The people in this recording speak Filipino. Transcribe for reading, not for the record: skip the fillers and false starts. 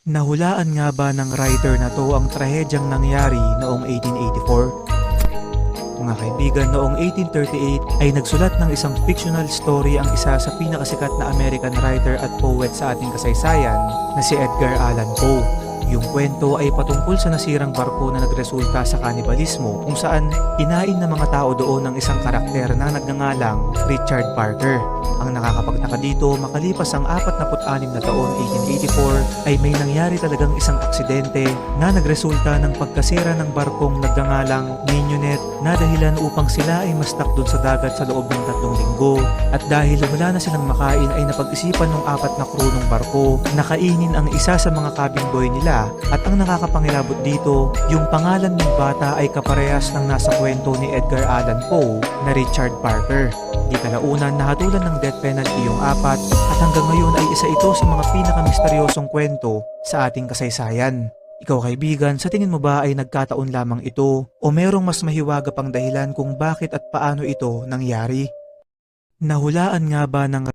Nahulaan nga ba ng writer na to ang trahedyang nangyari noong 1884? Mga kaibigan, noong 1838 ay nagsulat ng isang fictional story ang isa sa pinakasikat na American writer at poet sa ating kasaysayan na si Edgar Allan Poe. Yung kwento ay patungkol sa nasirang barko na nagresulta sa kanibalismo kung saan kinain ng mga tao doon ng isang karakter na nagngangalang Richard Parker. Ang nakakapagtaka dito, makalipas ang 46 na taon, 1884, ay may nangyari talagang isang aksidente na nagresulta ng pagkasira ng barkong nagngangalang Mignonette na dahilan upang sila ay mastak doon sa dagat sa loob ng 3 linggo. At dahil wala na silang makain ay napag-isipan ng 4 na crew ng barko na kainin ang isa sa mga cabin boy nila. At ang nakakapangilabot dito, yung pangalan ng bata ay kaparehas ng nasa kwento ni Edgar Allan Poe na Richard Parker. Di kalaunan nahatulan ng death penalty yung 4 at hanggang ngayon ay isa ito sa mga pinakamisteryosong kwento sa ating kasaysayan. Ikaw kaibigan, sa tingin mo ba ay nagkataon lamang ito o merong mas mahiwaga pang dahilan kung bakit at paano ito nangyari? Nahulaan nga ba ng